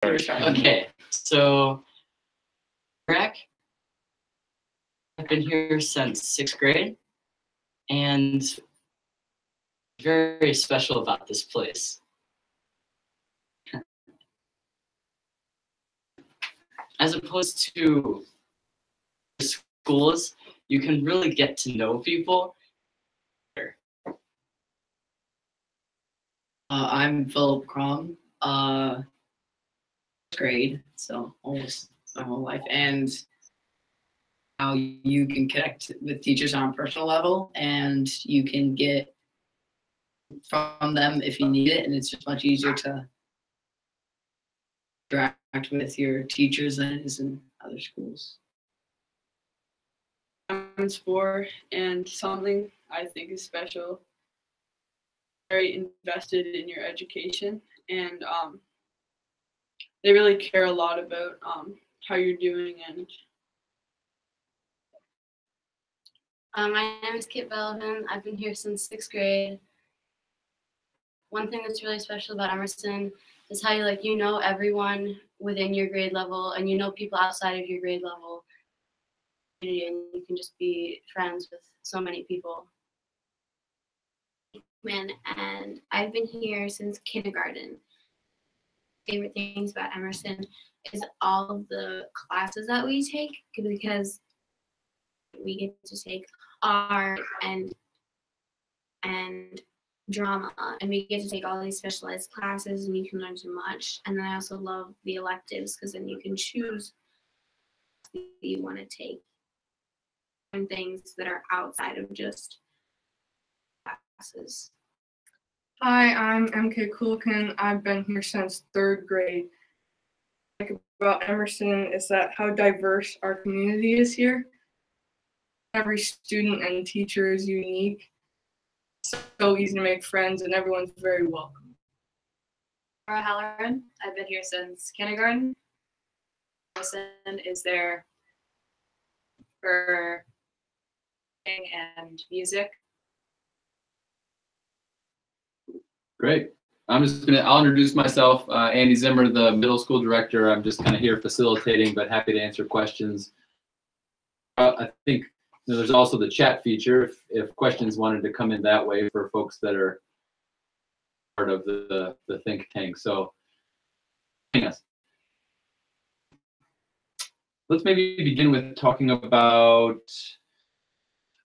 Okay, so Greg, I've been here since 6th grade, and very special about this place. As opposed to schools, you can really get to know people. I'm Philip Crom, grade, so almost my whole life, and how you can connect with teachers on a personal level, and you can get from them if you need it, and it's just much easier to interact with your teachers than it is in other schools. I'm 4, and something I think is special, very invested in your education, and they really care a lot about how you're doing. And my name is Kit Belvin. I've been here since 6th grade. One thing that's really special about Emerson is how you know everyone within your grade level, and you know people outside of your grade level, and you can just be friends with so many people. And I've been here since kindergarten. Favorite things about Emerson is all of the classes that we take, because we get to take art and drama, and we get to take all these specialized classes, and you can learn so much. And then I also love the electives, because then you can choose what you want to take and things that are outside of just classes. Hi, I'm MK Kulkin. I've been here since 3rd grade. What I like about Emerson is that how diverse our community is here. Every student and teacher is unique. It's so easy to make friends, and everyone's very welcome. Laura Halloran. I've been here since kindergarten. Emerson is there for singing and music. Great. I'll introduce myself, Andy Zimmer, the middle school director. I'm just kind of here facilitating, but happy to answer questions. I think there's also the chat feature if questions wanted to come in that way for folks that are part of the think tank. So, yes. Let's maybe begin with talking about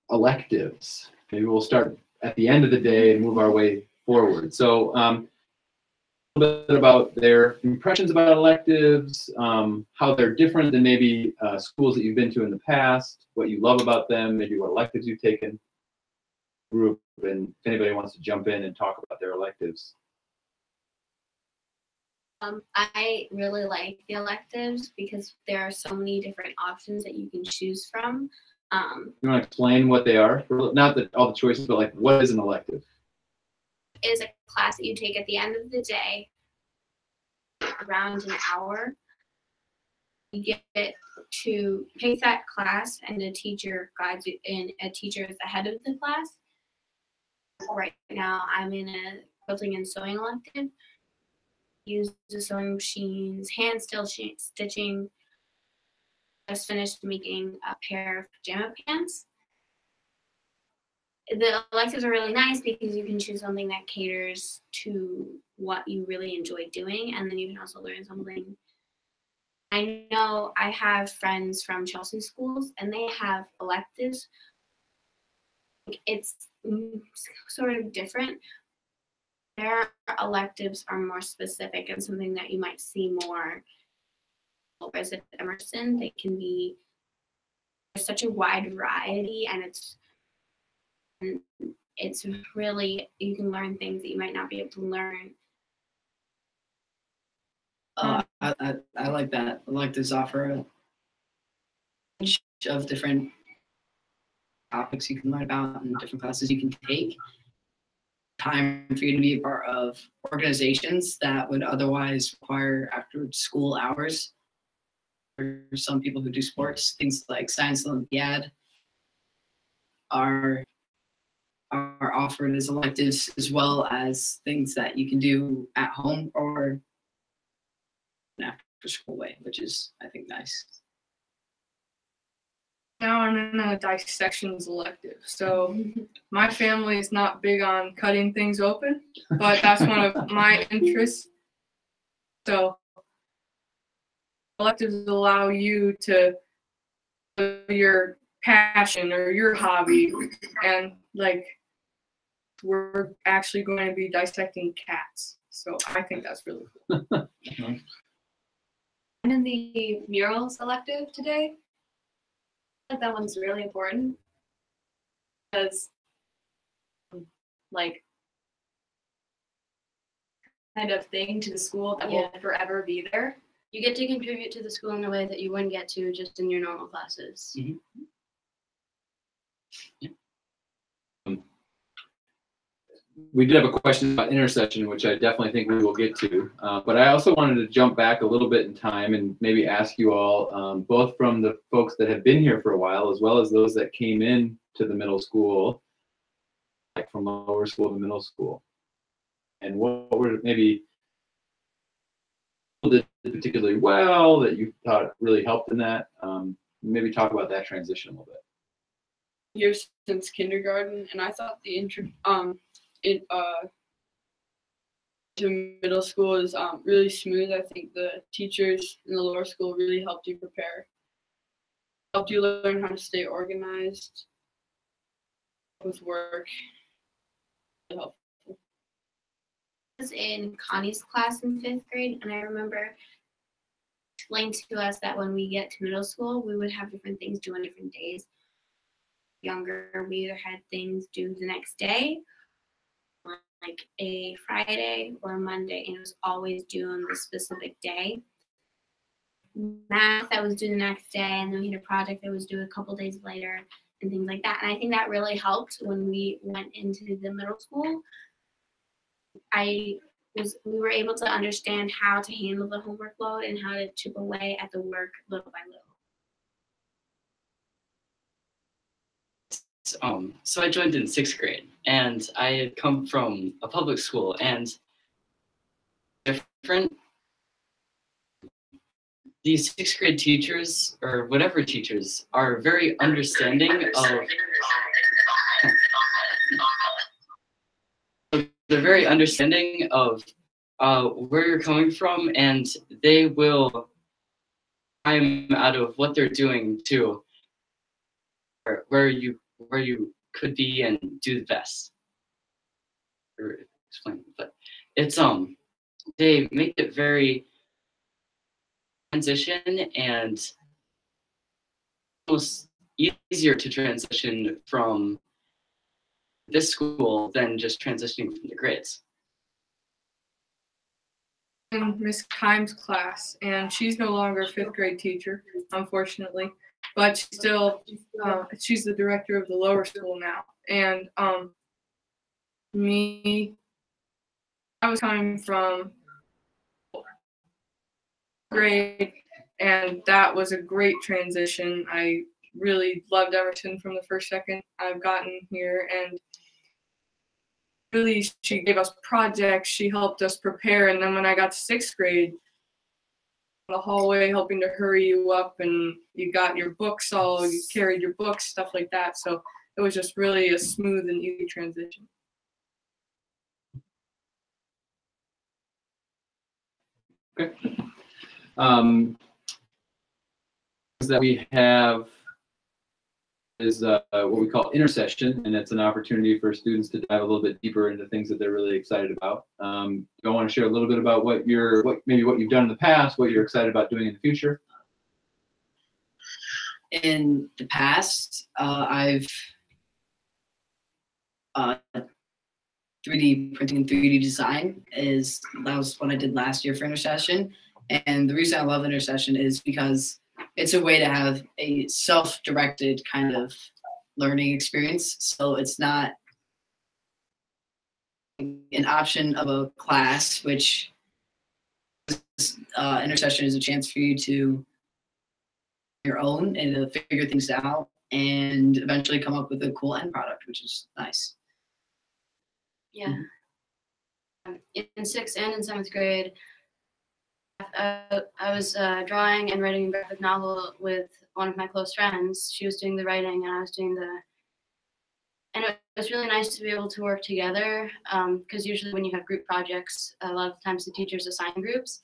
electives. Maybe we'll start at the end of the day and move our way forward. So a little bit about their impressions about electives, how they're different than maybe schools that you've been to in the past, what you love about them, maybe what electives you've taken, group, and if anybody wants to jump in and talk about their electives. I really like the electives because there are so many different options that you can choose from. You want to explain what they are? Not that all the choices, but like what is an elective? Is a class that you take at the end of the day, around an hour. You get to pick that class, and a teacher guides you in. A teacher is the head of the class. Right now, I'm in a quilting and sewing elective. Use the sewing machines, hand stitching. Just finished making a pair of pajama pants. The electives are really nice because you can choose something that caters to what you really enjoy doing, and then you can also learn something. I know I have friends from Chelsea schools, and they have electives. It's sort of different. Their electives are more specific and something that you might see more. Whereas at Emerson, they can be, there's such a wide variety, and it's really, you can learn things that you might not be able to learn. I like that. Electives offer a bunch of different topics you can learn about and different classes you can take. Time for you to be a part of organizations that would otherwise require after school hours. For some people who do sports, things like Science Olympiad are offered as electives, as well as things that you can do at home or an after school way, which is, I think, nice. Now I'm in a dissections elective. So my family is not big on cutting things open, but that's one of my interests. So electives allow you to your passion or your hobby, and like we're actually going to be dissecting cats. So I think that's really cool. I'm in the murals elective today. I think that one's really important because, like, kind of thing to the school that will forever be there. You get to contribute to the school in a way that you wouldn't get to just in your normal classes. Mhm. We did have a question about intercession, which I definitely think we will get to. But I also wanted to jump back a little bit in time and maybe ask you all, both from the folks that have been here for a while, as well as those that came in to the middle school, like from lower school to middle school, and what were maybe did particularly well that you thought really helped in that. Maybe talk about that transition a little bit. Years since kindergarten, and I thought the to middle school is really smooth. I think the teachers in the lower school really helped you prepare, helped you learn how to stay organized with work. Really helpful. I was in Connie's class in 5th grade, and I remember explained to us that when we get to middle school, we would have different things due on different days. Younger, we either had things due the next day, like a Friday or a Monday, and it was always due on the specific day. Math that was due the next day, and then we had a project that was due a couple days later, and things like that. And I think that really helped when we went into the middle school. We were able to understand how to handle the homework load and how to chip away at the work little by little. So I joined in 6th grade, and I had come from a public school, and different. These 6th grade teachers, or whatever teachers, are very understanding of. They're very understanding of where you're coming from, and they will time out of what they're doing to where you could be and do the best. Or explain, but it's they make it very transition and almost easier to transition from this school than just transitioning from the grades. In Miss Kime's class, and she's no longer a 5th grade teacher, unfortunately, but she's still she's the director of the lower school now. And I was coming from grade, and that was a great transition. I really loved Emerson from the first second I've gotten here, and really she gave us projects, she helped us prepare, and then when I got to 6th grade, the hallway helping to hurry you up, and you got your books you carried your books, stuff like that. So it was just really a smooth and easy transition. Okay. That we have is what we call intercession, and it's an opportunity for students to dive a little bit deeper into things that they're really excited about. Do you want to share a little bit about what you've done in the past, what you're excited about doing in the future? In the past, I've 3D printing and 3D design that was what I did last year for intercession. And the reason I love intercession is because it's a way to have a self-directed kind of learning experience. So it's not an option of a class, which intercession is a chance for you to your own and to figure things out and eventually come up with a cool end product, which is nice. Yeah. In 6th and in 7th grade, I was drawing and writing a graphic novel with one of my close friends. She was doing the writing and I was doing and it was really nice to be able to work together, because usually when you have group projects, a lot of times the teachers assign groups.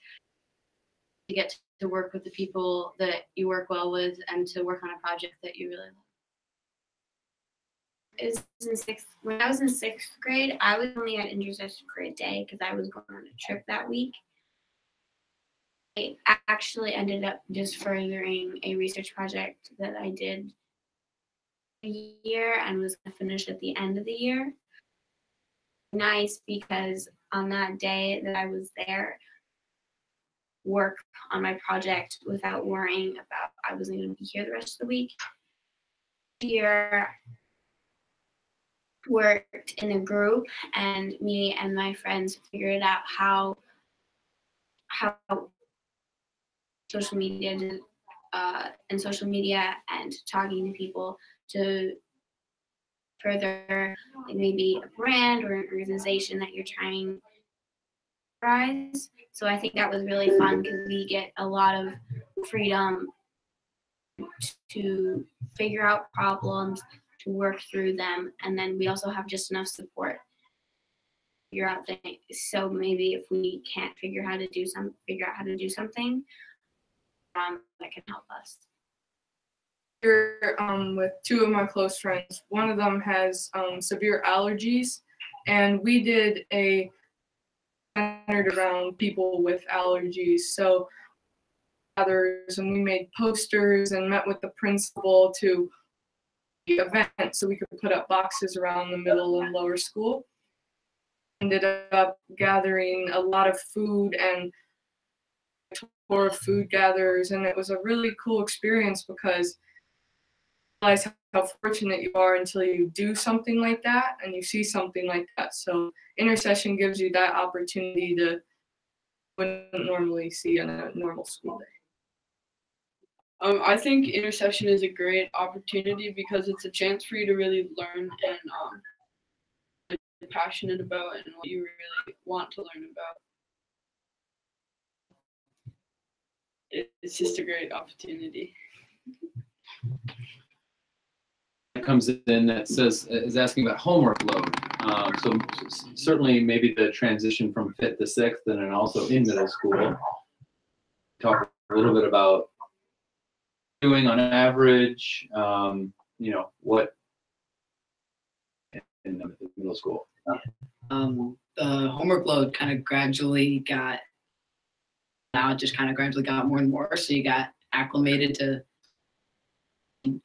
You get to work with the people that you work well with and to work on a project that you really love. When I was in sixth grade, I was only at intercession for a day because I was going on a trip that week. I actually ended up just furthering a research project that I did a year and was going to finish at the end of the year. Nice, because on that day that I was there, work on my project without worrying about I wasn't going to be here the rest of the week. Here, worked in a group, and me and my friends figured out how social media and talking to people to further, like, maybe a brand or an organization that you're trying to rise. So I think that was really fun because we get a lot of freedom to figure out problems, to work through them, and then we also have just enough support to figure out things. So maybe if we can't figure out how to do something, that can help us. Here, with two of my close friends. One of them has severe allergies, and we did a centered around people with allergies. So others, and we made posters and met with the principal to the event so we could put up boxes around the middle and lower school. Ended up gathering a lot of food and tour of food gatherers, and it was a really cool experience because you realize how fortunate you are until you do something like that and you see something like that. So intercession gives you that opportunity to wouldn't normally see on a normal school day. I think intercession is a great opportunity because it's a chance for you to really learn and be passionate about and what you really want to learn about. It's just a great opportunity. It comes in that says is asking about homework load. So certainly maybe the transition from fifth to sixth, and then also in middle school. Talk a little bit about doing on average, what in the middle school. The homework load kind of gradually got more and more. So you got acclimated to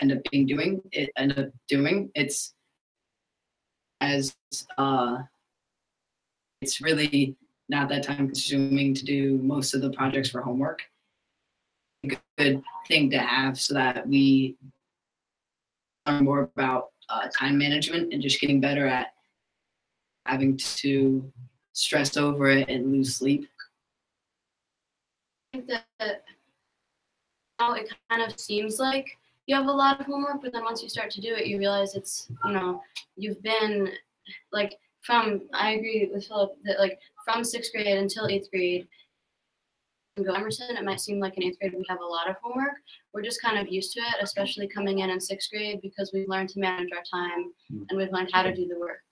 end up doing it's really not that time consuming to do most of the projects for homework. A good thing to have so that we learn more about time management and just getting better at having to stress over it and lose sleep. I think that now it kind of seems like you have a lot of homework, but then once you start to do it, you realize it's, you've been like I agree with Philip that like from sixth grade until eighth grade, go Emerson, it might seem like in eighth grade we have a lot of homework. We're just kind of used to it, especially coming in sixth grade because we've learned to manage our time and we've learned how to do the work.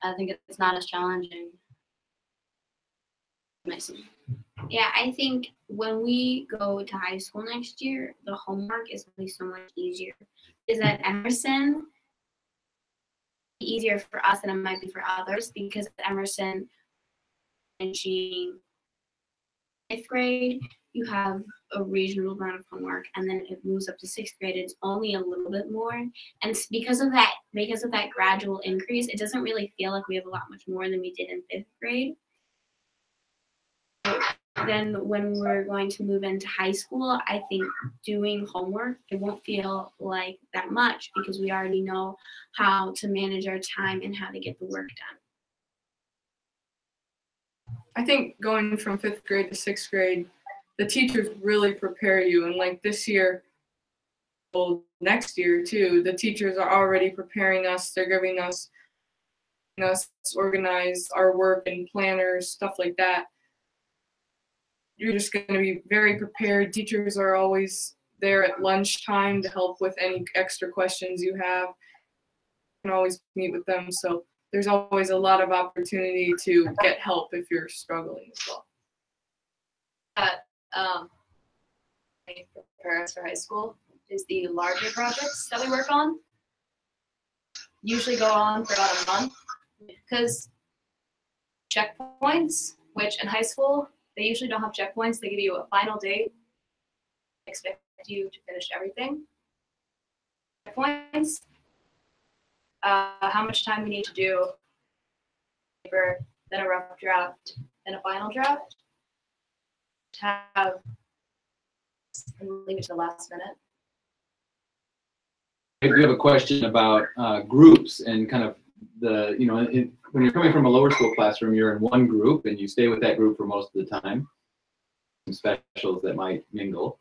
I think it's not as challenging. Yeah, I think when we go to high school next year, the homework is going to be so much easier. Is at Emerson easier for us than it might be for others because at Emerson, finishing fifth grade, you have a reasonable amount of homework, and then it moves up to sixth grade. It's only a little bit more, and because of that gradual increase, it doesn't really feel like we have a lot much more than we did in fifth grade. Then when we're going to move into high school, I think doing homework, it won't feel like that much because we already know how to manage our time and how to get the work done. I think going from fifth grade to sixth grade, the teachers really prepare you. And like this year, well, next year too, the teachers are already preparing us. They're giving us organize our work and planners, stuff like that. you're just going to be very prepared. Teachers are always there at lunchtime to help with any extra questions you have. You can always meet with them. So there's always a lot of opportunity to get help if you're struggling as well. Prepare us for high school is the larger projects that we work on. Usually go on for about a month because checkpoints, which in high school, they usually don't have checkpoints. They give you a final date, expect you to finish everything. Checkpoints, how much time we need to do, paper, then a rough draft, then a final draft. To have and leave it to the last minute. If you have a question about groups and kind of the, you know, when you're coming from a lower school classroom, you're in one group and you stay with that group for most of the time. Some specials that might mingle.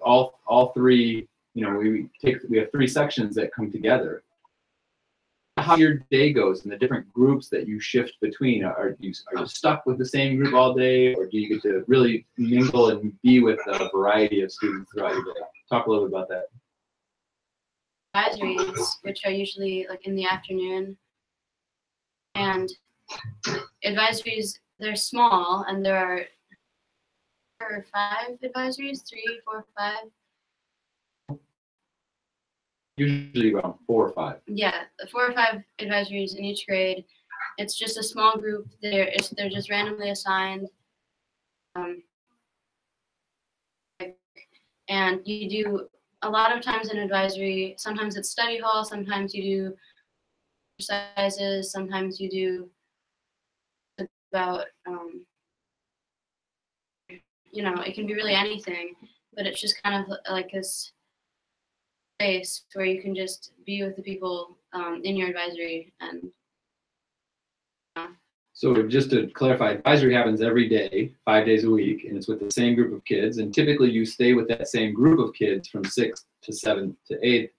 All three, you know, we have three sections that come together. How your day goes and the different groups that you shift between. Are you stuck with the same group all day, or do you get to really mingle and be with a variety of students throughout your day? Talk a little bit about that. Advisories, which are usually like in the afternoon, and advisories, they're small, and there are 4 or 5 advisories, 3, 4, 5. Usually around 4 or 5. Yeah, 4 or 5 advisories in each grade. It's just a small group. They're just randomly assigned. And you do a lot of times in advisory. Sometimes it's study hall. Sometimes you do exercises. Sometimes you do about you know, it can be really anything. But it's just kind of like this space where you can just be with the people in your advisory. And so just to clarify, advisory happens every day, 5 days a week, and it's with the same group of kids. And typically you stay with that same group of kids from 6th to 7th to 8th.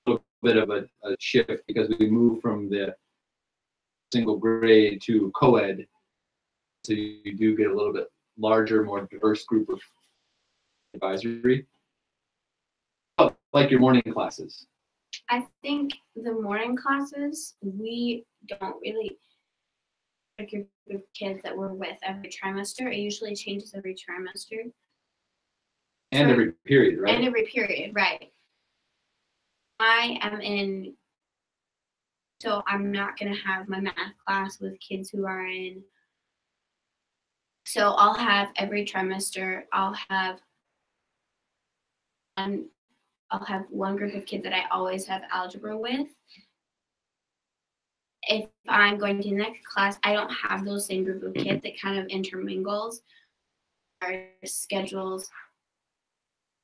A little bit of a shift because we move from the single grade to co-ed. So you do get a little bit larger, more diverse group of advisory. Like your morning classes. I think the morning classes, we don't really like a group of kids that we're with every trimester. It usually changes every trimester. And So- every period, right? And every period, right. I am in, so I'm not going to have my math class with kids who are in, so I'll have every trimester, I'll have one group of kids that I always have algebra with. If I'm going to the next class, I don't have those same group of kids. That kind of intermingles our schedules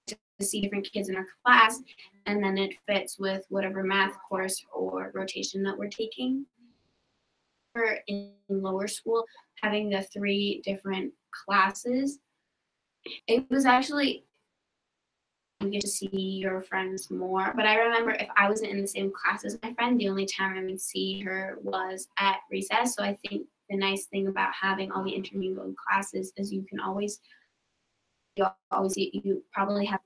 to see different kids in our class, and then it fits with whatever math course or rotation that we're taking. For in lower school, having the 3 different classes, it was actually, you get to see your friends more. But I remember if I wasn't in the same class as my friend, the only time I would see her was at recess. So I think the nice thing about having all the intermingled classes is you probably have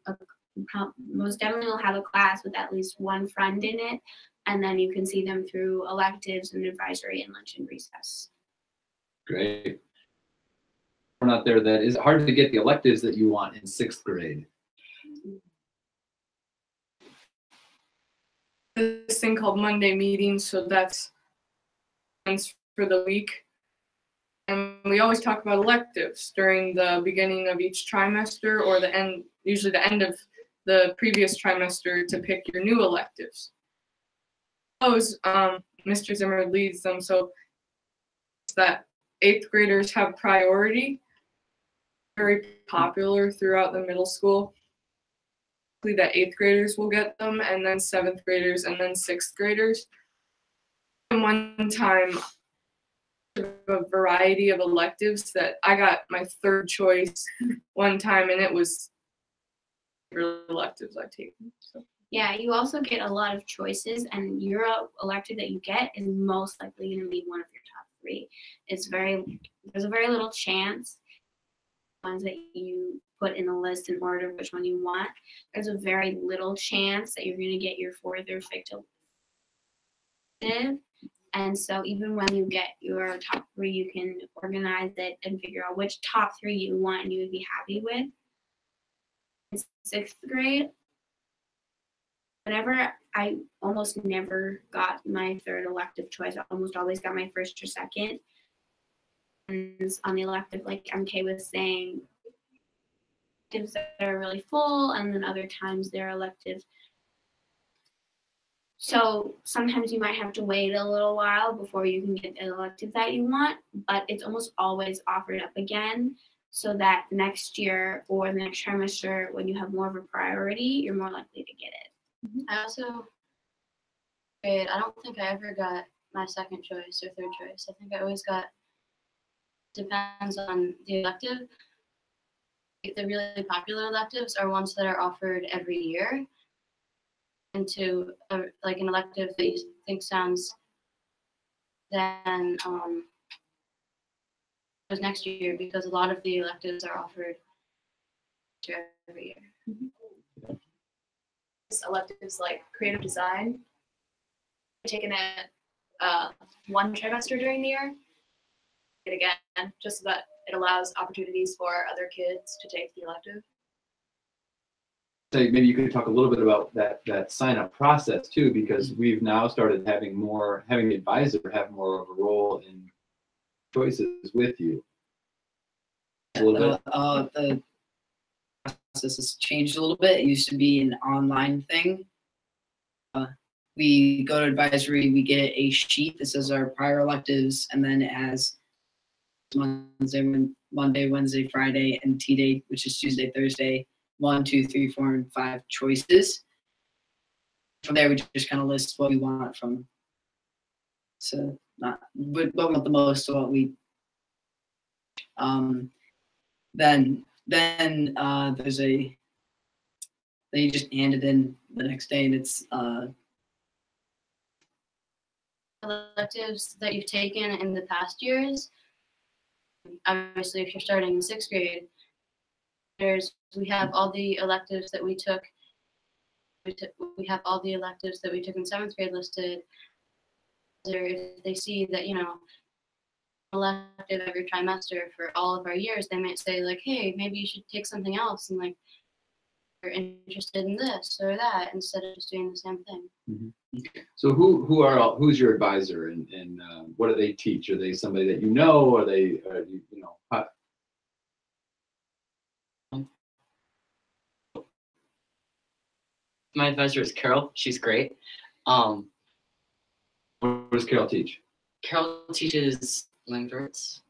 most definitely will have a class with at least one friend in it, and then you can see them through electives and advisory and lunch and recess. Great. We're not there. That is hard to get the electives that you want in 6th grade. This thing called Monday meetings, so that's for the week. And we always talk about electives during the beginning of each trimester or the end, usually the end of the previous trimester, to pick your new electives. Those, Mr. Zimmer leads them, so it's that 8th graders have priority. Very popular throughout the middle school. That 8th graders will get them, and then 7th graders, and then 6th graders. And one time, a variety of electives that I got my 3rd choice one time, and it was electives I've taken. So. Yeah, you also get a lot of choices, and your elective that you get is most likely going to be one of your top 3. There's a very little chance ones that you put in a list in order of which one you want, there's a very little chance that you're going to get your fourth or fifth elective. And so even when you get your top three, you can organize it and figure out which top three you want and you would be happy with. In sixth grade, whenever I almost never got my third elective choice, I almost always got my first or second. And on the elective, like MK was saying, electives that are really full, and then other times they're electives. So sometimes you might have to wait a little while before you can get the elective that you want, but it's almost always offered up again so that next year or the next trimester, when you have more of a priority, you're more likely to get it. I also, I don't think I ever got my second choice or third choice. I think I always got, depends on the elective. The really popular electives are ones that are offered every year. Into like an elective that you think sounds, then was next year, because a lot of the electives are offered every year. Electives like creative design, taking it one trimester during the year, it again, just so that it allows opportunities for other kids to take the elective. So maybe you could talk a little bit about that sign-up process too, because we've now started having the advisor have more of a role in choices with you. A little bit. The process has changed a little bit. It used to be an online thing. We go to advisory, we get a sheet that says our prior electives, and then it has Monday, Wednesday, Friday, and T-Day, which is Tuesday, Thursday, 1, 2, 3, 4, and 5 choices. From there, we just kind of list what we want from. So not what we want the most, so what we. Then there's a. Then you just hand it in the next day, and it's. Electives that you've taken in the past years. Obviously, if you're starting in sixth grade, we have all the electives that we took. We have all the electives that we took in seventh grade listed. If they see that, elective every trimester for all of our years, they might say like, hey, maybe you should take something else, and like, you're interested in this or that instead of just doing the same thing. Mm-hmm. So who's your advisor, and what do they teach? Are they somebody that you know? Are they My advisor is Carol. She's great. What does Carol teach? Carol teaches language arts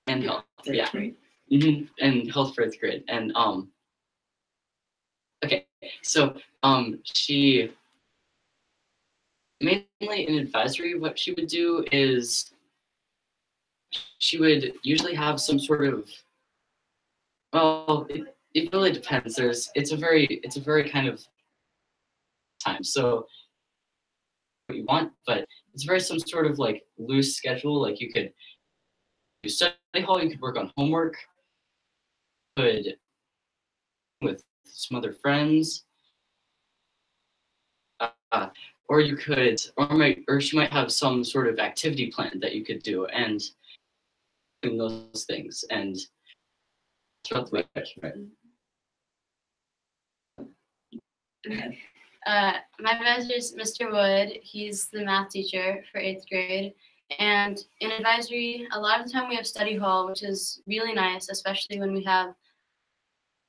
and health. Yeah. Mm-hmm. And health for 8th grade. And okay, so she mainly in advisory, what she would do is she would usually have some sort of, well, it really depends. It's a very kind of time. So what you want, but it's very some sort of like loose schedule. Like you could do study hall, you could work on homework, could with some other friends, or you could, or she might have some sort of activity plan that you could do, and doing those things and throughout the week. Right. My advisor is Mr. Wood. He's the math teacher for 8th grade. And in advisory, a lot of the time we have study hall, which is really nice, especially when we have,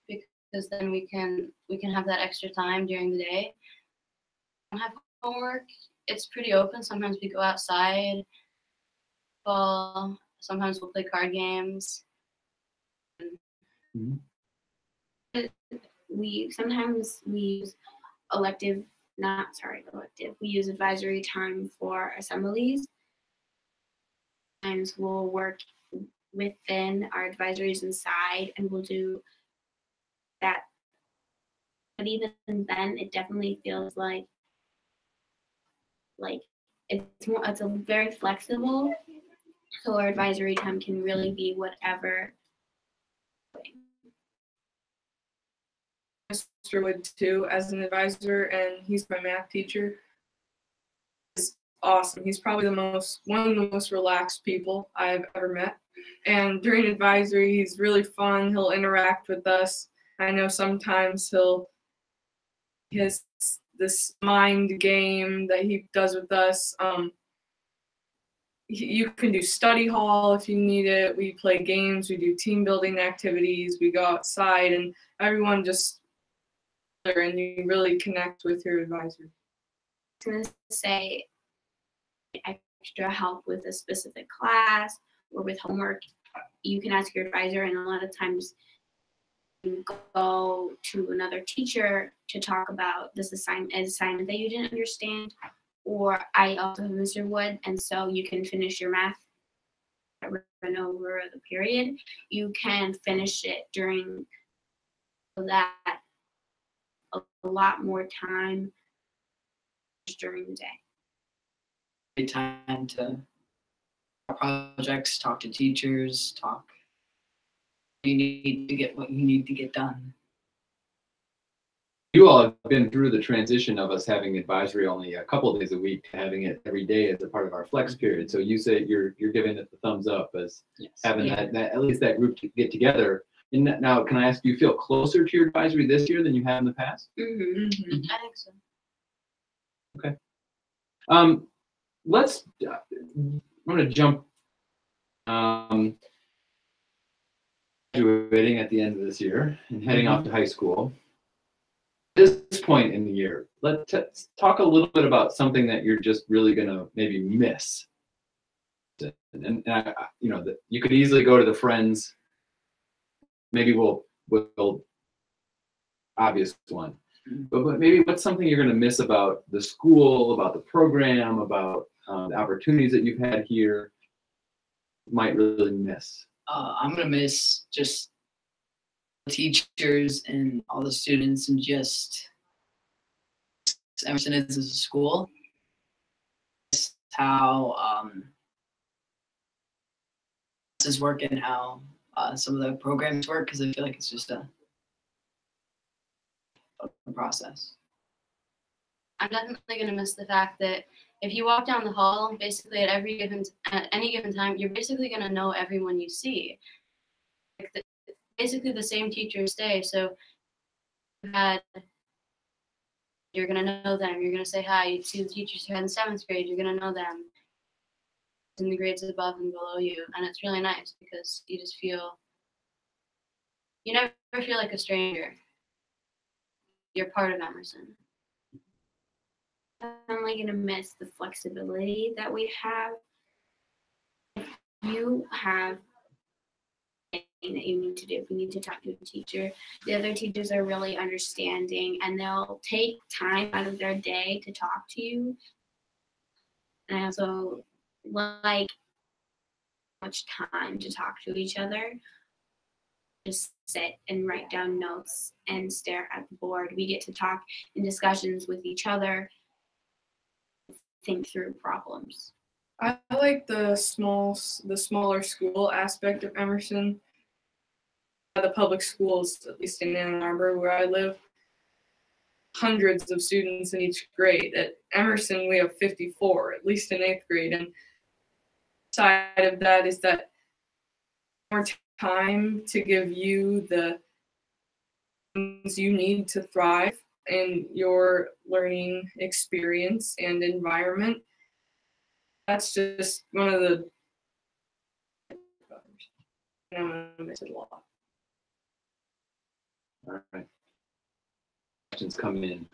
because then we can have that extra time during the day. We don't have homework. It's pretty open. Sometimes we go outside, ball. Sometimes we'll play card games. Mm-hmm. We use we use advisory time for assemblies. Sometimes we'll work within our advisories inside, and we'll do that. But even then, it definitely feels like it's a very flexible. So our advisory time can really be whatever Mr. Wood too as an advisor, and he's my math teacher. He's awesome. He's probably one of the most relaxed people I've ever met. And during advisory, he's really fun. He'll interact with us. I know sometimes he has this mind game that he does with us. You can do study hall if you need it. We play games, we do team building activities, we go outside, and everyone just, and you really connect with your advisor. I was gonna say extra help with a specific class or with homework, you can ask your advisor, and a lot of times you go to another teacher to talk about this assignment that you didn't understand. Or I also have Mr. Wood, and so you can finish your math run over the period. You can finish it during that a lot more time during the day. Great time to projects, talk to teachers, talk. You need to get what you need to get done. You all have been through the transition of us having advisory only a couple of days a week to having it every day as a part of our flex period. So you say you're giving it the thumbs up as having that at least that group to get together. And now, can I ask, do you feel closer to your advisory this year than you have in the past? Mm-hmm. Mm-hmm. I think so. Okay. I'm going to jump. Graduating at the end of this year and heading off to high school. At this point in the year, let's talk a little bit about something that you're just really going to maybe miss. And you know, that you could easily go to the friends. Maybe we'll obvious one, but maybe what's something you're going to miss about the school, about the program, about the opportunities that you've had here, might really miss. I'm gonna miss just teachers and all the students, and just Emerson is as a school. Just how this work and how some of the programs work, because I feel like it's just a process. I'm definitely going to miss the fact that if you walk down the hall, basically at any given time, you're basically going to know everyone you see. Basically the same teachers stay, so you're going to know them, you're going to say hi, you see the teachers who had in 7th grade, you're going to know them in the grades above and below you, and it's really nice because you never feel like a stranger. You're part of Emerson. I'm only going to miss the flexibility that we have. If you have anything that you need to do, if you need to talk to a teacher, the other teachers are really understanding, and they'll take time out of their day to talk to you. And I also like much time to talk to each other. Just sit and write down notes and stare at the board. We get to talk in discussions with each other, think through problems. I like the smaller school aspect of Emerson. The public schools, at least in Ann Arbor where I live, hundreds of students in each grade. At Emerson, we have 54, at least in 8th grade. And side of that is that more time to give you the things you need to thrive in your learning experience and environment. That's just one of the, and I'm going to miss it a lot. All right. Questions come in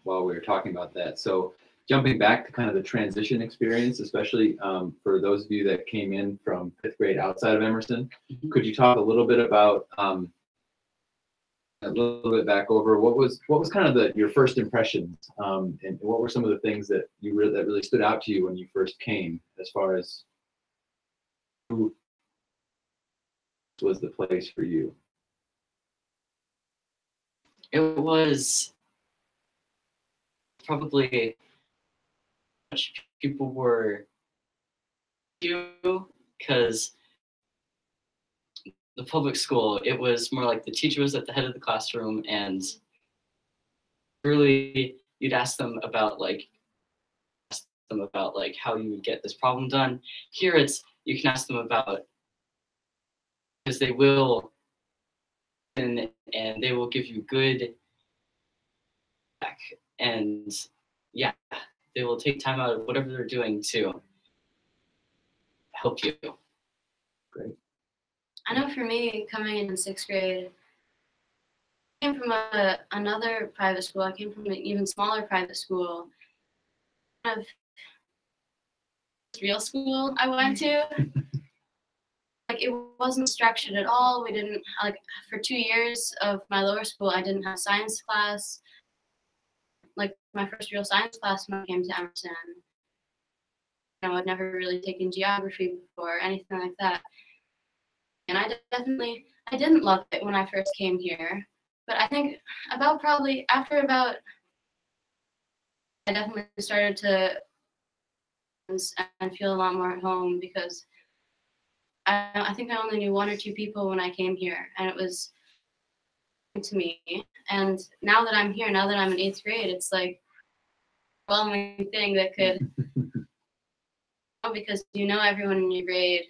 while we were talking about that. So jumping back to kind of the transition experience, especially for those of you that came in from 5th grade outside of Emerson, could you talk a little bit about a little bit back over what was kind of your first impressions, and what were some of the things that that really stood out to you when you first came, as far as who was the place for you? It was probably much people were because the public school, it was more like the teacher was at the head of the classroom and really, you'd ask them about how you would get this problem done. Here you can ask them about, because they will, and they will give you good feedback, and yeah, they will take time out of whatever they're doing to help you. Great. I know for me, coming in 6th grade, I came from another private school. I came from an even smaller private school. Kind of real school I went to. Like, it wasn't structured at all. We didn't, like, for 2 years of my lower school, I didn't have science class. Like, my first real science class when I came to Emerson. You know, I'd never really taken geography before, anything like that. And I didn't love it when I first came here. But I think probably after I definitely started to and feel a lot more at home, because I think I only knew 1 or 2 people when I came here, and it was to me. And now that I'm here, now that I'm in 8th grade, it's like a overwhelming thing that could, because you know everyone in your grade.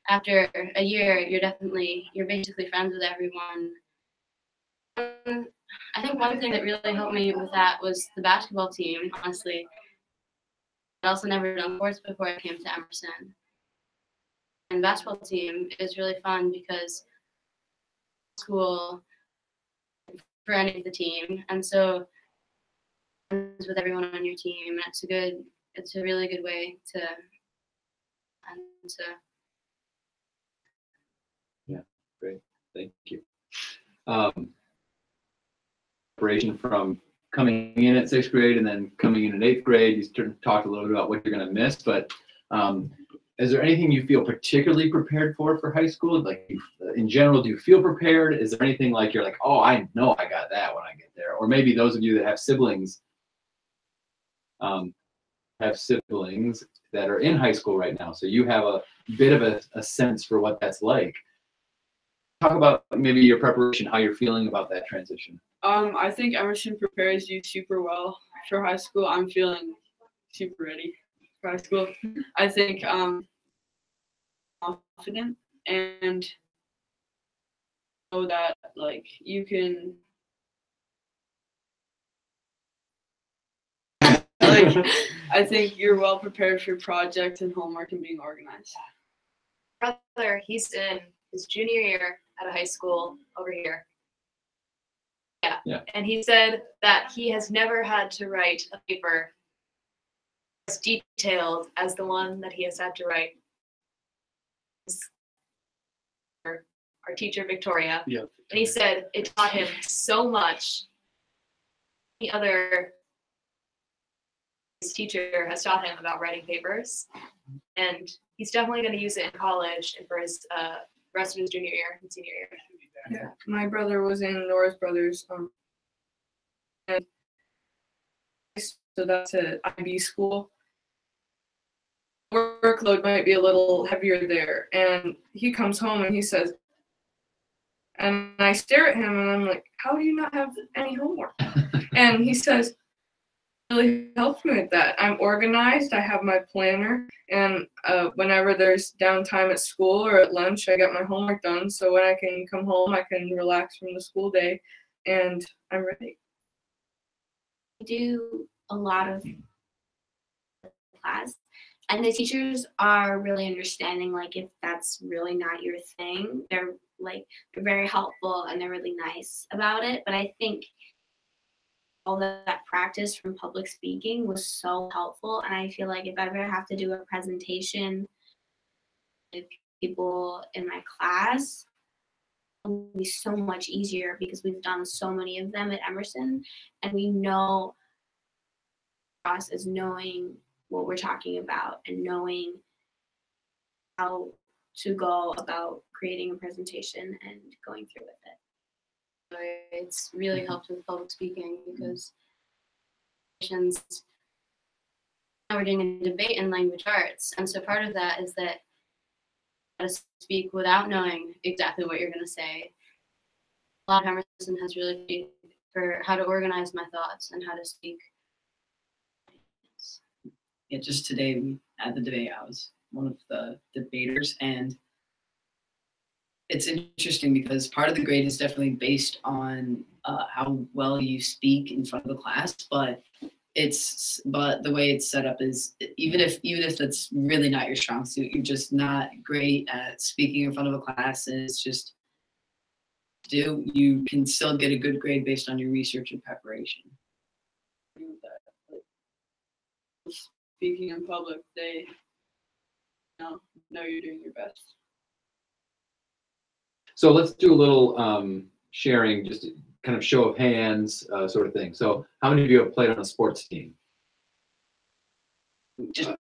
After a year, you're basically friends with everyone. I think one thing that really helped me with that was the basketball team, honestly. I'd also never done sports before I came to Emerson. And basketball team is really fun because school for any of the team, and so with everyone on your team, it's a really good way to. Yeah, great, thank you. Separation from coming in at 6th grade and then coming in at 8th grade, you talked a little bit about what you're going to miss, but is there anything you feel particularly prepared for high school? Like, in general, do you feel prepared? Is there anything like you're like, oh, I know I got that when I get there? Or maybe those of you that have siblings that are in high school right now, so you have a bit of a sense for what that's like. Talk about maybe your preparation, how you're feeling about that transition. I think Emerson prepares you super well for high school. I'm feeling super ready for high school. I think confident and know that like you can like I think you're well prepared for projects and homework and being organized. Brother, he's in his junior year at a high school over here. Yeah. And he said that he has never had to write a paper as detailed as the one that he has had to write. Our teacher, Victoria. Yeah. And he said it taught him so much. The other his teacher has taught him about writing papers. And he's definitely going to use it in college and for his rest of his junior year and senior year. Yeah, my brother was in Nora's Brothers, and so that's an IB school. Workload might be a little heavier there, and he comes home and he says, and I stare at him and I'm like, how do you not have any homework? And he says, really helps me with that. I'm organized, I have my planner, and whenever there's downtime at school or at lunch, I get my homework done, so when I can come home, I can relax from the school day, and I'm ready. We do a lot of class, and the teachers are really understanding, like, if that's really not your thing, they're very helpful and they're really nice about it. But I think all that practice from public speaking was so helpful, and I feel like if I ever have to do a presentation with people in my class, it will be so much easier because we've done so many of them at Emerson, and we know us as knowing what we're talking about and knowing how to go about creating a presentation and going through with it. It's really helped with public speaking because now we're doing a debate in language arts, and so part of that is that you gotta speak without knowing exactly what you're going to say. A lot of Emerson has really for how to organize my thoughts and how to speak. Yeah, just today at the debate, I was one of the debaters, and it's interesting because part of the grade is definitely based on how well you speak in front of the class, but the way it's set up is even if that's really not your strong suit, you're just not great at speaking in front of a class, and it's just you can still get a good grade based on your research and preparation. Speaking in public, they know you're doing your best. So let's do a little sharing, just kind of show of hands sort of thing. So how many of you have played on a sports team? Just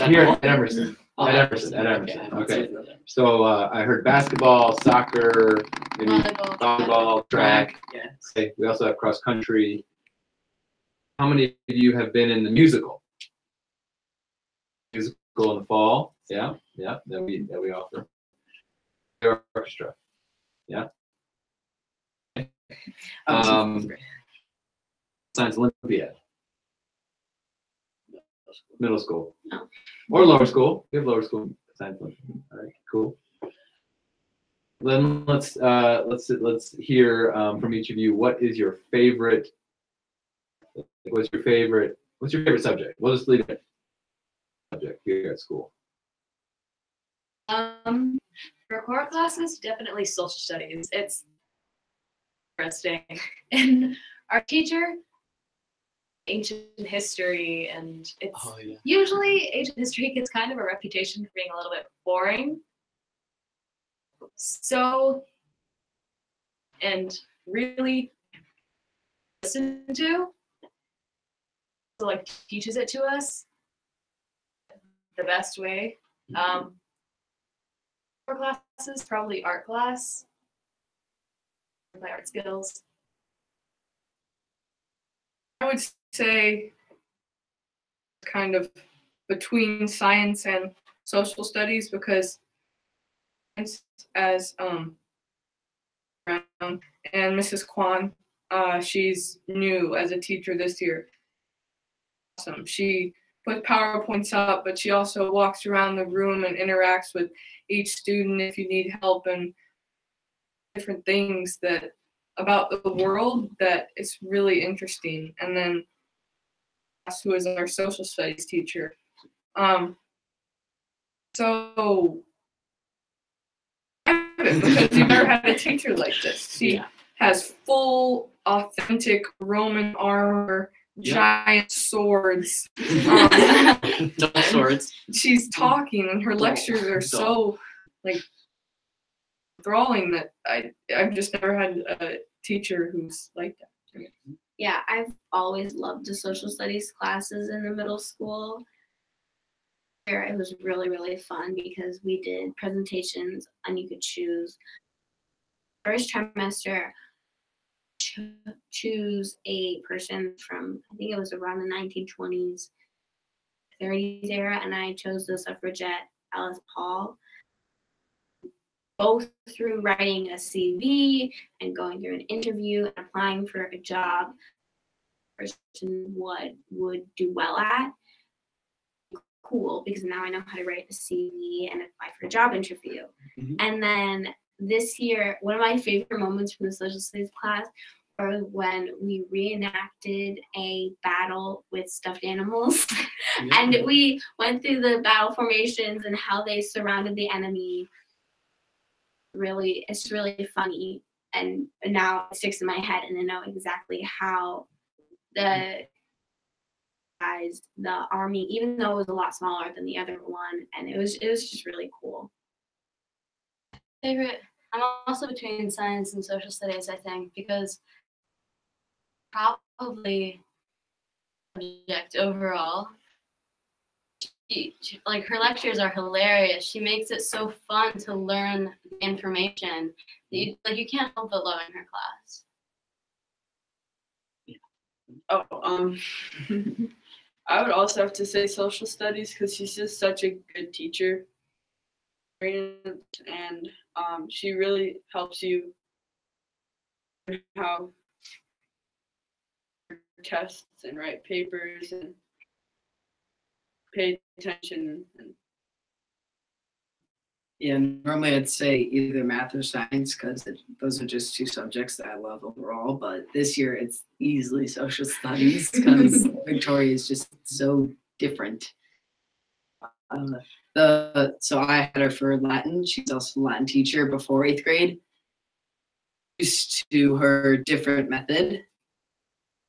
Here at Emerson. At Emerson. Okay. So I heard basketball, soccer, maybe volleyball, track. Yeah. Okay. We also have cross country. How many of you have been in the musical? Musical in the fall. Yeah. That we offer. Orchestra. Yeah. Science Olympiad. Middle school. Oh. Or lower school. We have lower school science Olympiad. All right, cool. Then let's hear from each of you. What is your favorite? What's your favorite subject? We'll just leave it subject here at school. For core classes, definitely social studies. It's interesting. And our teacher, ancient history, and it's usually ancient history gets kind of a reputation for being a little bit boring. So, and really listen to, so like teaches it to us the best way. Core classes, probably art class, my art skills. I would say kind of between science and social studies, because as and Mrs. Kwan, she's new as a teacher this year. Awesome. She puts PowerPoints up, but she also walks around the room and interacts with each student if you need help, and different things that about the world that is really interesting. And then who is our social studies teacher. So because you've never had a teacher like this. She has full authentic Roman armor, giant swords. Double swords. She's talking, and her lectures are so like enthralling that I've just never had a teacher who's like that. Yeah, I've always loved the social studies classes in the middle school. It was really, really fun because we did presentations and you could choose. First trimester, choose a person from, I think it was around the 1920s, 30s era, and I chose the suffragette Alice Paul. Both through writing a CV and going through an interview and applying for a job, person would do well at. Cool, because now I know how to write a CV and apply for a job interview. Mm-hmm. And then this year, one of my favorite moments from the social studies class was when we reenacted a battle with stuffed animals. Yeah. And we went through the battle formations and how they surrounded the enemy. Really, it's really funny, and now it sticks in my head, and I know exactly how the army, even though it was a lot smaller than the other one, and it was just really cool. Favorite, I'm also between science and social studies, I think, because probably subject overall. Like, her lectures are hilarious. She makes it so fun to learn information that you can't help but love in her class. I would also have to say social studies because she's just such a good teacher, and she really helps you how tests and write papers and pay attention. And Yeah, normally I'd say either math or science because those are just two subjects that I love overall. But this year it's easily social studies because Victoria is just so different. So I had her for Latin. She's also a Latin teacher before 8th grade. Used to her different method.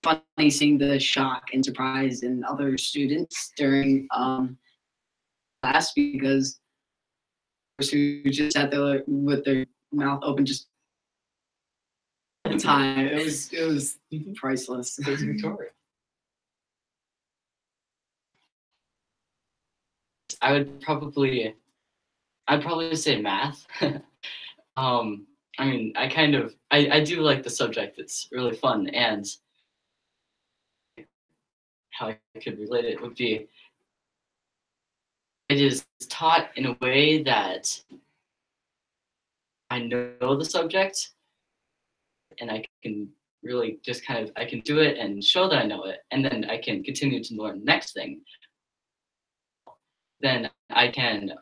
Funny seeing the shock and surprise in other students during class because who just sat there with their mouth open just all the time. It was priceless. There's Victoria. I'd probably say math. I mean, I do like the subject. It's really fun, and how I could relate it would be it is taught in a way that I know the subject, and I can really just I can do it and show that I know it, and then I can continue to learn the next thing. Then I can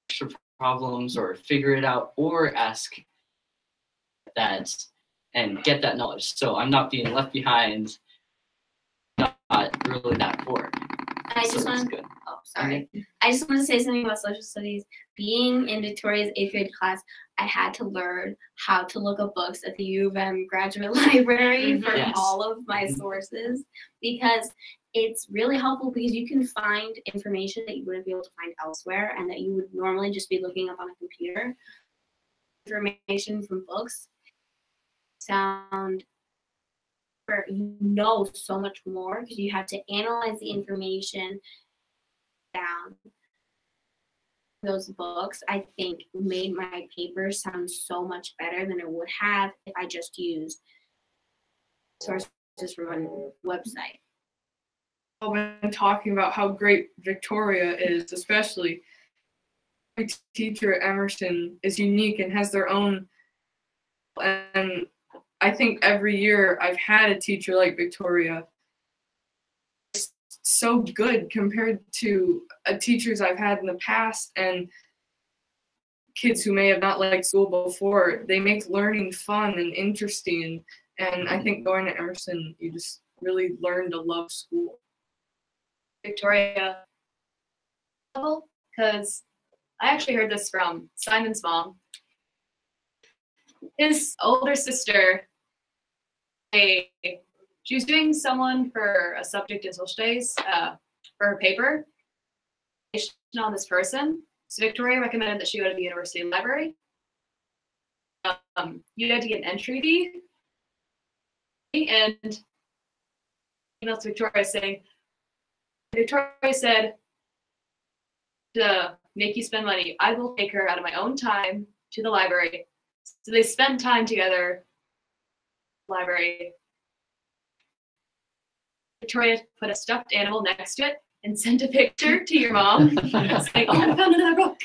extra problems or figure it out or ask that and get that knowledge. So I'm not being left behind, not really that bored. And I just want to, oh, sorry. I just want to say something about social studies. Being in Victoria's 8th grade class, I had to learn how to look up books at the U of M graduate library for all of my sources because it's really helpful because you can find information that you wouldn't be able to find elsewhere and that you would normally just be looking up on a computer. Information from books sound where you know so much more because you have to analyze the information down. Those books, I think, made my paper sound so much better than it would have if I just used sources from one website. I've been talking about how great Victoria is, especially my teacher at Emerson is unique and has their own, and I think every year I've had a teacher like Victoria. It's so good compared to teachers I've had in the past and kids who may have not liked school before. They make learning fun and interesting, and I think going to Emerson, you just really learn to love school. Victoria, because I actually heard this from Simon's mom. His older sister, she was doing someone for a subject in social studies for her paper on this person. So Victoria recommended that she go to the university library. You had to get an entry fee, and email to Victoria saying, Victoria said, to make you spend money, I will take her out of my own time to the library. So they spend time together. Library. Victoria put a stuffed animal next to it and sent a picture to your mom. Saying, oh, I found another book.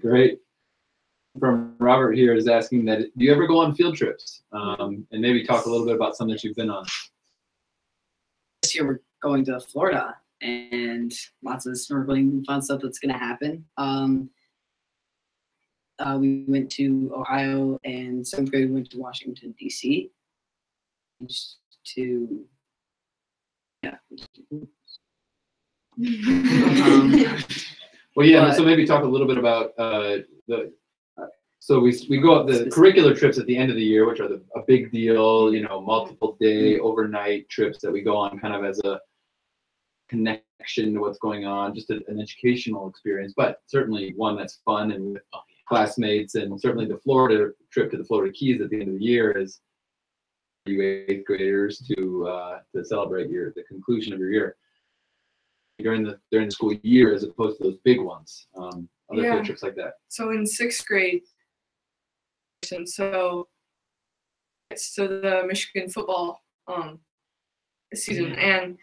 Great. From Robert here is asking that, do you ever go on field trips? And maybe talk a little bit about some that you've been on. This year we're going to Florida and lots of snorkeling and fun stuff that's going to happen. We went to Ohio, and 7th grade we went to Washington, D.C. To, yeah. Well, yeah, so maybe talk a little bit about so we go up the curricular trips at the end of the year, which are a big deal, you know, multiple day, overnight trips that we go on kind of as a connection to what's going on, just an educational experience, but certainly one that's fun and with classmates. And certainly the Florida trip to the Florida Keys at the end of the year is you 8th graders to celebrate the conclusion of your year during the school year, as opposed to those big ones, other field trips like that. So in 6th grade, so it's to the Michigan football season, and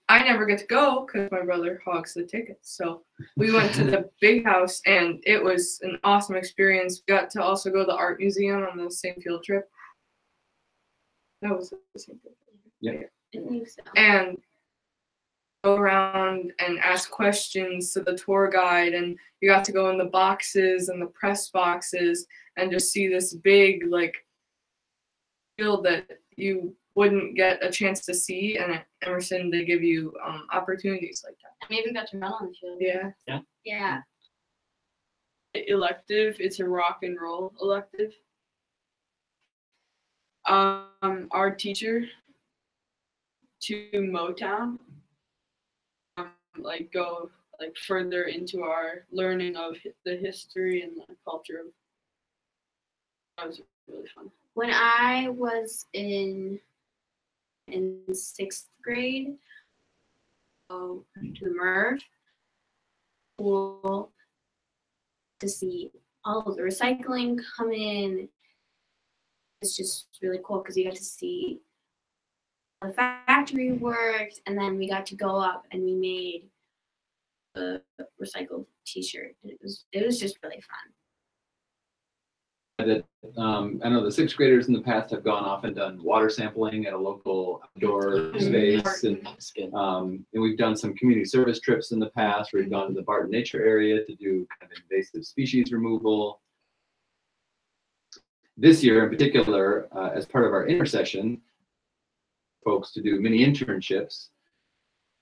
I never get to go because my brother hogs the tickets. So we went to the big house, and it was an awesome experience. We got to also go to the art museum on the same field trip. That was the same thing. Yeah. I think so. And go around and ask questions to the tour guide, and you got to go in the boxes and the press boxes and just see this big like field that you wouldn't get a chance to see. And at Emerson, they give you opportunities like that. I even got to run on the field. Yeah. Yeah. Elective, it's a rock and roll elective. Our teacher to Motown, like go like further into our learning of the history and the culture of. That was really fun. When I was in 6th grade, go to the MERV school to see all of the recycling come in. It's just really cool because you got to see how the factory worked, and then we got to go up and we made a recycled T-shirt. It was just really fun. That I know the 6th graders in the past have gone off and done water sampling at a local outdoor space, and we've done some community service trips in the past where we've gone to the Barton Nature area to do kind of invasive species removal. This year in particular, as part of our intercession, folks to do mini internships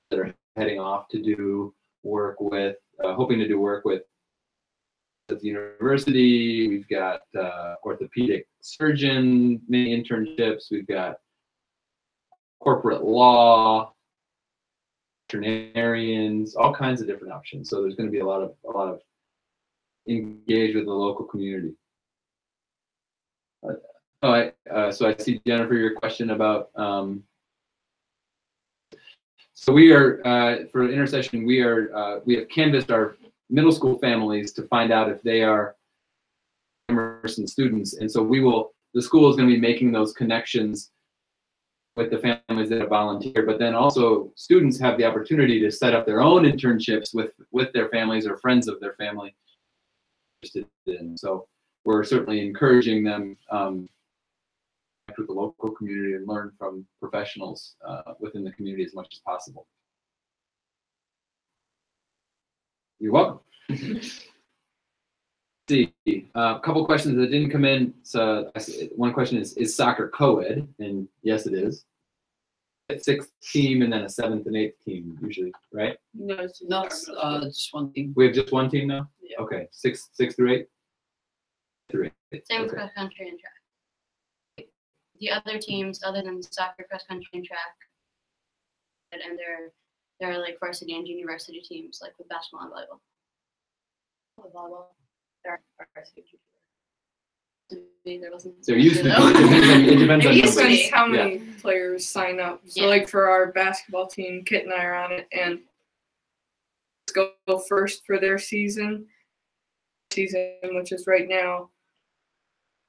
that are heading off to do work with, hoping to do work with at the university. We've got orthopedic surgeon mini internships. We've got corporate law, veterinarians, all kinds of different options. So there's going to be a lot of engage with the local community. So I see, Jennifer, your question about. So we are for intercession. We have canvassed our middle school families to find out if they are Emerson students, and so the school is going to be making those connections with the families that have volunteered, but then also students have the opportunity to set up their own internships with their families or friends of their family interested in. So we're certainly encouraging them with the local community and learn from professionals within the community as much as possible. You're welcome. See, a couple questions that didn't come in. So one question is soccer co-ed? And yes, it is. A 6th team and then a 7th and 8th team usually, right? No, it's just one thing. We have just one team now? Yeah. Okay, 6 through 8? Through 8. Same with Okay. cross country and track. The other teams, other than soccer, cross country, and track, and they're like varsity and junior varsity teams, like with basketball and volleyball. With volleyball, they're varsity. There wasn't. There used to be. It depends on It numbers. depends how many players sign up. So Yeah. like for our basketball team, Kit and I are on it, and let's go first for their season, which is right now.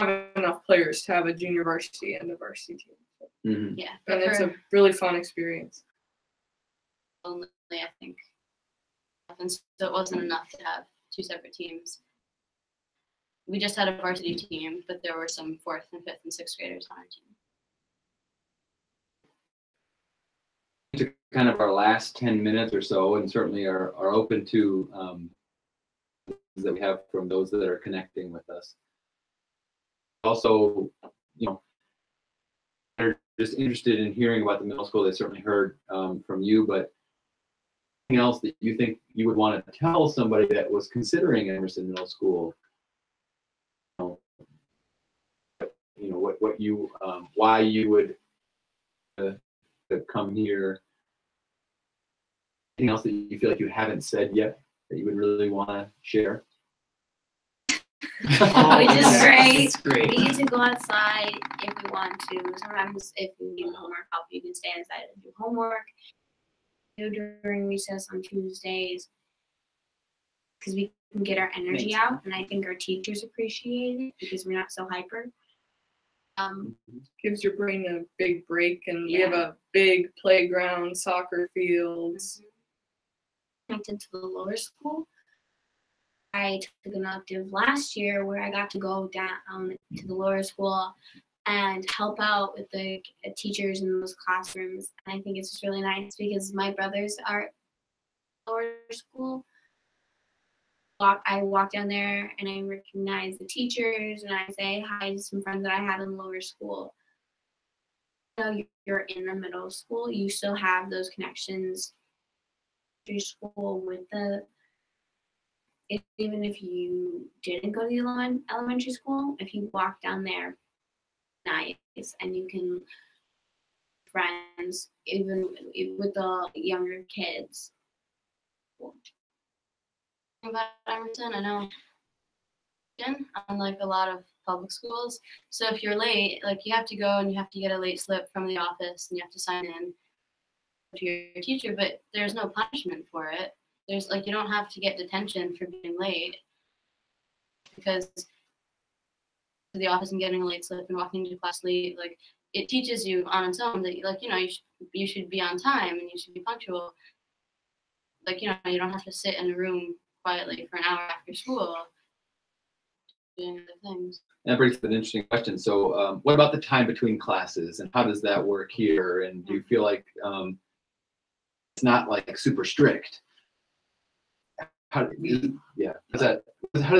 Have enough players to have a junior varsity and a varsity team. Mhm. Yeah, And but it's for a really fun experience. only, I think, and so it wasn't enough to have 2 separate teams. We just had a varsity team, but there were some 4th and 5th and 6th graders on our team. To kind of our last 10 minutes or so, and certainly are open to that we have from those that are connecting with us. Also, they're just interested in hearing about the middle school. They certainly heard from you, but anything else that you think you would want to tell somebody that was considering Emerson Middle School? What you why you would come here? Anything else that you feel like you haven't said yet that you would really want to share? Which is great. It's great. We get to go outside if we want to. Sometimes if we need homework help, you can stay inside and do homework. During recess on Tuesdays, because we can get our energy out, and I think our teachers appreciate it because we're not so hyper. Gives your brain a big break, and we have a big playground, soccer fields. Connected to the lower school. I took an elective last year where I got to go down to the lower school and help out with the teachers in those classrooms. And I think it's just really nice because my brothers are at lower school. I walk down there and I recognize the teachers and I say hi to some friends that I have in lower school. So you're in the middle school, you still have those connections to school with even if you didn't go to the elementary school, if you walk down there, nice, and you can friends even with the younger kids. About Emerson, I know, unlike a lot of public schools, so if you're late, like you have to go and you have to get a late slip from the office and you have to sign in to your teacher, but there's no punishment for it. There's like, you don't have to get detention for being late because to the office and getting a late slip and walking to class late, like it teaches you on its own that, like, you know, you should be on time and you should be punctual. Like, you know, you don't have to sit in a room quietly for an hour after school doing other things. That brings up an interesting question. So what about the time between classes and how does that work here? And do you feel like it's not like super strict? How does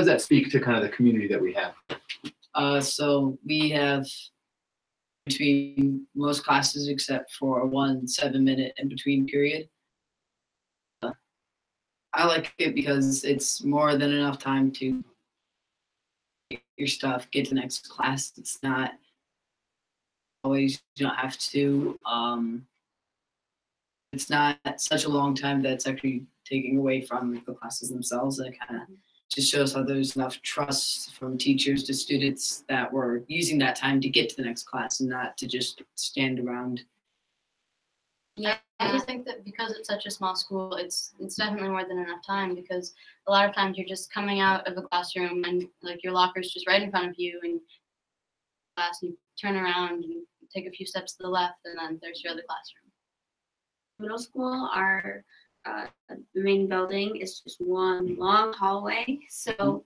that speak to kind of the community that we have? So we have between most classes except for one 7-minute in between period. I like it because it's more than enough time to get your stuff, get to the next class. It's not always, you don't have to, it's not such a long time that's actually taking away from the classes themselves. It kind of just shows how there's enough trust from teachers to students that we're using that time to get to the next class and not to just stand around. Yeah, I just think that because it's such a small school, it's definitely more than enough time, because a lot of times you're just coming out of a classroom and like your locker's just right in front of you, and you turn around and take a few steps to the left, and then there's your other classroom. Middle school, our the main building is just one long hallway, so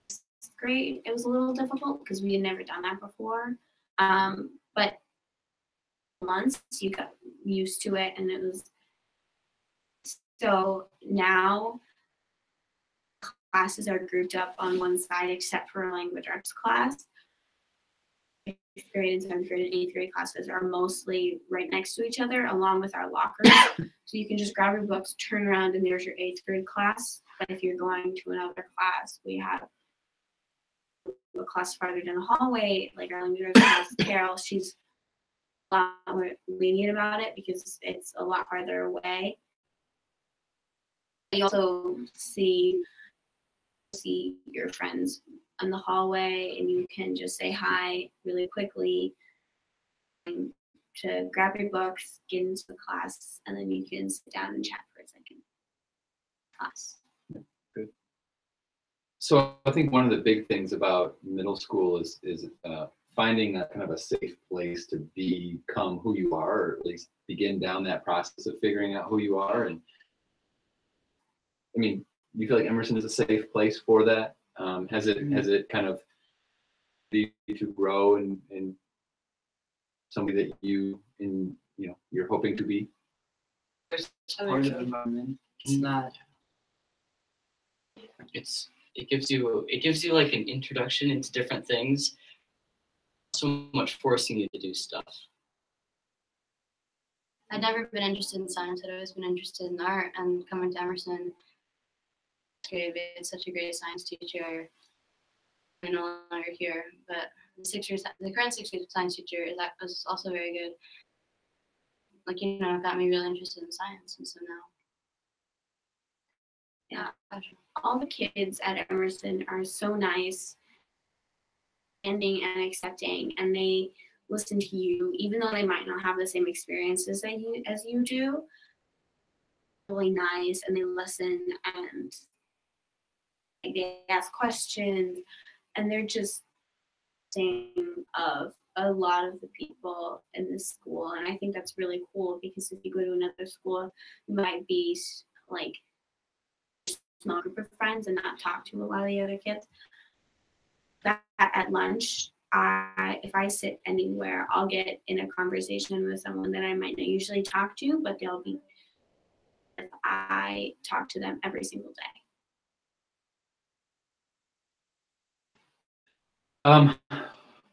it's great. It was a little difficult because we had never done that before, but once you got used to it, and it was so now classes are grouped up on one side except for a language arts class. 8th grade and 7th grade and 8th grade classes are mostly right next to each other along with our lockers. So you can just grab your books, turn around, and there's your 8th grade class. But if you're going to another class, we have a class farther down the hallway, like our language arts class, Carol, she's a lot more lenient about it because it's a lot farther away. You also see your friends in the hallway, and you can just say hi really quickly to grab your books, get into the class, and then you can sit down and chat for a second. Class. Good. So I think one of the big things about middle school is finding a kind of a safe place to become who you are, or at least begin down that process of figuring out who you are. And I mean, you feel like Emerson is a safe place for that? Has it kind of lead you to grow and somebody that you're hoping to be? It's part of the environment. It's not. It gives you like an introduction into different things. So much forcing you to do stuff. I'd never been interested in science. I'd always been interested in art, and coming to Emerson, it's such a great science teacher. I'm no longer here, but the current 6-year science teacher was also very good. Like, it got me really interested in science, and so now, yeah. All the kids at Emerson are so nice, understanding and accepting, and they listen to you, even though they might not have the same experiences as you do. Really nice, and they listen, and they ask questions, and they're just saying of a lot of the people in this school. And I think that's really cool, because if you go to another school, you might be like a small group of friends and not talk to a lot of the other kids. That at lunch, if I sit anywhere, I'll get in a conversation with someone that I might not usually talk to, but they'll be if I talk to them every single day.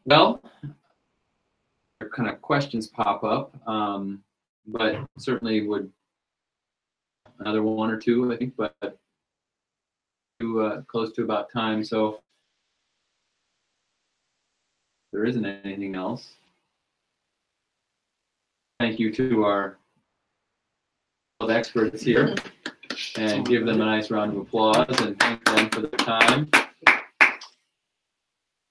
Well, there kind of questions pop up, but certainly would another one or two, I think, but close to about time. So if there isn't anything else. Thank you to our experts here, and give them a nice round of applause and thank them for their time.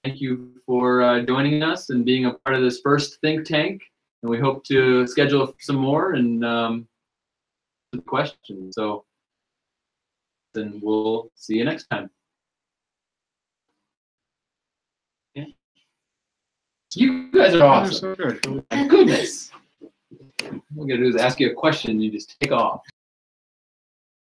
Thank you for joining us and being a part of this first think tank. And we hope to schedule some more and some questions. So then we'll see you next time. Yeah. You guys are awesome. My goodness. What I'm going to do is ask you a question and you just take off.